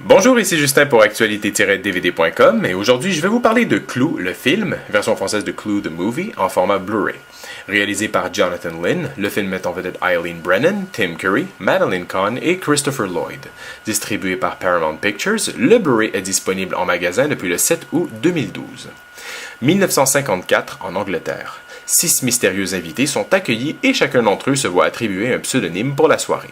Bonjour, ici Justin pour actualité-dvd.com et aujourd'hui je vais vous parler de Clou, le film, version française de Clue the Movie, en format Blu-ray. Réalisé par Jonathan Lynn, le film met en vedette Eileen Brennan, Tim Curry, Madeline Kahn et Christopher Lloyd. Distribué par Paramount Pictures, le Blu-ray est disponible en magasin depuis le 7 août 2012. 1954 en Angleterre. 6 mystérieux invités sont accueillis et chacun d'entre eux se voit attribuer un pseudonyme pour la soirée.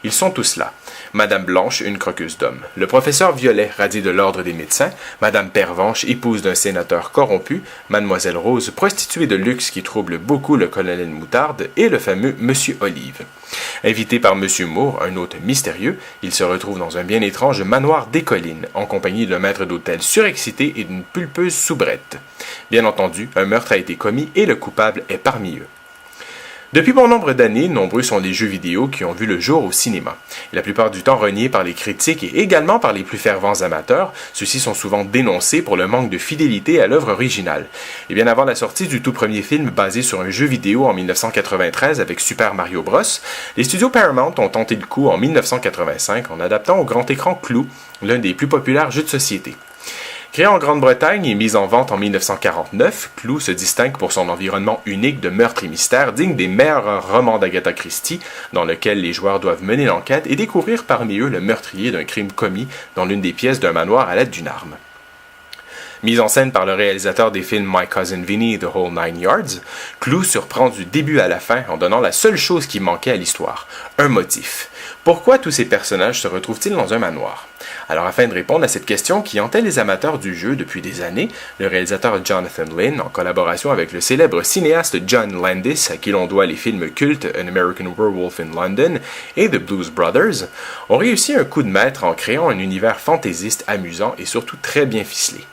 Ils sont tous là. Madame Blanche, une croqueuse d'hommes. Le professeur Violet, radié de l'ordre des médecins. Madame Pervenche, épouse d'un sénateur corrompu. Mademoiselle Rose, prostituée de luxe qui trouble beaucoup le colonel Moutarde. Et le fameux Monsieur Olive. Invité par Monsieur Moore, un hôte mystérieux, il se retrouve dans un bien étrange manoir des collines, en compagnie d'un maître d'hôtel surexcité et d'une pulpeuse soubrette. Bien entendu, un meurtre a été commis et le coupable est parmi eux. Depuis bon nombre d'années, nombreux sont les jeux vidéo qui ont vu le jour au cinéma. La plupart du temps reniés par les critiques et également par les plus fervents amateurs, ceux-ci sont souvent dénoncés pour le manque de fidélité à l'œuvre originale. Et bien avant la sortie du tout premier film basé sur un jeu vidéo en 1993 avec Super Mario Bros, les studios Paramount ont tenté le coup en 1985 en adaptant au grand écran Clou, l'un des plus populaires jeux de société. Créé en Grande-Bretagne et mis en vente en 1949, Clou se distingue pour son environnement unique de meurtre et mystère digne des meilleurs romans d'Agatha Christie, dans lequel les joueurs doivent mener l'enquête et découvrir parmi eux le meurtrier d'un crime commis dans l'une des pièces d'un manoir à l'aide d'une arme. Mise en scène par le réalisateur des films My Cousin Vinny et The Whole Nine Yards, Clou surprend du début à la fin en donnant la seule chose qui manquait à l'histoire, un motif. Pourquoi tous ces personnages se retrouvent-ils dans un manoir? Alors afin de répondre à cette question qui hantait les amateurs du jeu depuis des années, le réalisateur Jonathan Lynn, en collaboration avec le célèbre cinéaste John Landis, à qui l'on doit les films cultes An American Werewolf in London et The Blues Brothers, ont réussi un coup de maître en créant un univers fantaisiste amusant et surtout très bien ficelé.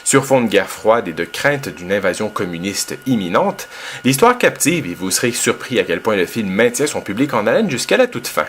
Sur fond de guerre froide et de crainte d'une invasion communiste imminente, l'histoire captive et vous serez surpris à quel point le film maintient son public en haleine jusqu'à la toute fin.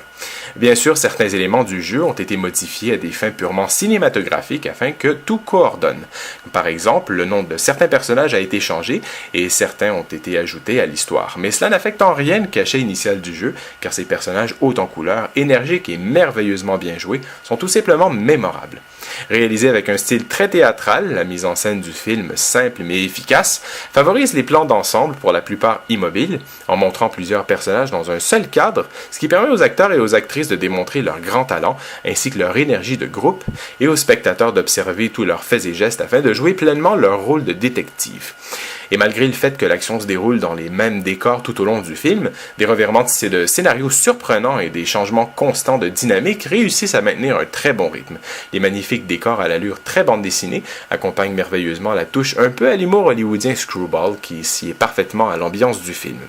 Bien sûr, certains éléments du jeu ont été modifiés à des fins purement cinématographiques afin que tout coordonne. Par exemple, le nom de certains personnages a été changé et certains ont été ajoutés à l'histoire. Mais cela n'affecte en rien le cachet initial du jeu, car ces personnages hauts en couleur, énergiques et merveilleusement bien joués sont tout simplement mémorables. Réalisé avec un style très théâtral, la mise en scène du film, simple mais efficace, favorise les plans d'ensemble pour la plupart immobiles, en montrant plusieurs personnages dans un seul cadre, ce qui permet aux acteurs et aux actrices de démontrer leur grand talent, ainsi que leur énergie de groupe, et aux spectateurs d'observer tous leurs faits et gestes afin de jouer pleinement leur rôle de détective. Et malgré le fait que l'action se déroule dans les mêmes décors tout au long du film, des revirements de scénarios surprenants et des changements constants de dynamique réussissent à maintenir un très bon rythme. Les magnifiques décors à l'allure très bande dessinée accompagnent merveilleusement la touche un peu à l'humour hollywoodien screwball qui s'y est parfaitement à l'ambiance du film.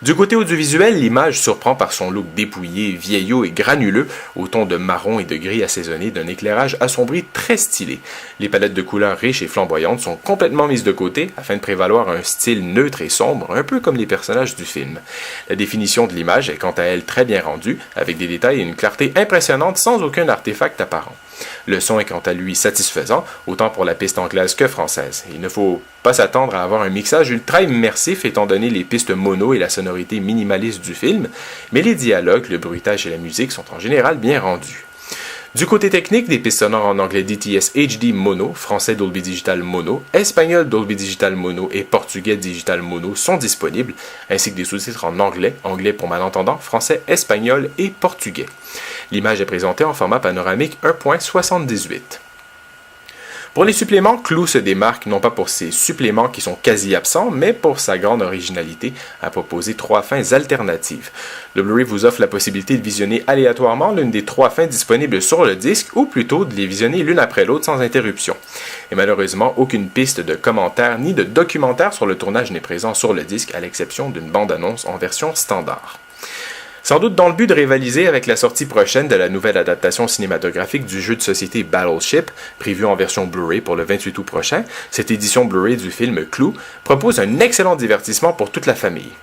Du côté audiovisuel, l'image surprend par son look dépouillé, vieillot et granuleux, au ton de marron et de gris assaisonné d'un éclairage assombri très stylé. Les palettes de couleurs riches et flamboyantes sont complètement mises de côté afin de prévaloir un style neutre et sombre, un peu comme les personnages du film. La définition de l'image est quant à elle très bien rendue, avec des détails et une clarté impressionnante sans aucun artefact apparent. Le son est quant à lui satisfaisant, autant pour la piste anglaise que française. Il ne faut pas s'attendre à avoir un mixage ultra immersif étant donné les pistes mono et la sonorité minimaliste du film, mais les dialogues, le bruitage et la musique sont en général bien rendus. Du côté technique, des pistes sonores en anglais DTS HD Mono, français Dolby Digital Mono, espagnol Dolby Digital Mono et portugais Digital Mono sont disponibles, ainsi que des sous-titres en anglais, anglais pour malentendants, français, espagnol et portugais. L'image est présentée en format panoramique 1.78. Pour les suppléments, Clou se démarque non pas pour ses suppléments qui sont quasi absents, mais pour sa grande originalité à proposer 3 fins alternatives. Le Blu-ray vous offre la possibilité de visionner aléatoirement l'une des 3 fins disponibles sur le disque, ou plutôt de les visionner l'une après l'autre sans interruption. Et malheureusement, aucune piste de commentaire ni de documentaire sur le tournage n'est présent sur le disque, à l'exception d'une bande-annonce en version standard. Sans doute dans le but de rivaliser avec la sortie prochaine de la nouvelle adaptation cinématographique du jeu de société Battleship, prévue en version Blu-ray pour le 28 août prochain, cette édition Blu-ray du film Clou propose un excellent divertissement pour toute la famille.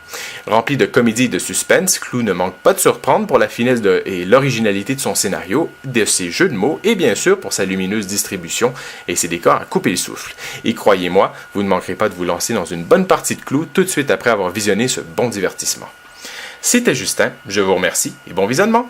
Rempli de comédie et de suspense, Clou ne manque pas de surprendre pour la finesse et l'originalité de son scénario, de ses jeux de mots et bien sûr pour sa lumineuse distribution et ses décors à couper le souffle. Et croyez-moi, vous ne manquerez pas de vous lancer dans une bonne partie de Clou tout de suite après avoir visionné ce bon divertissement. C'était Justin, je vous remercie et bon visionnement!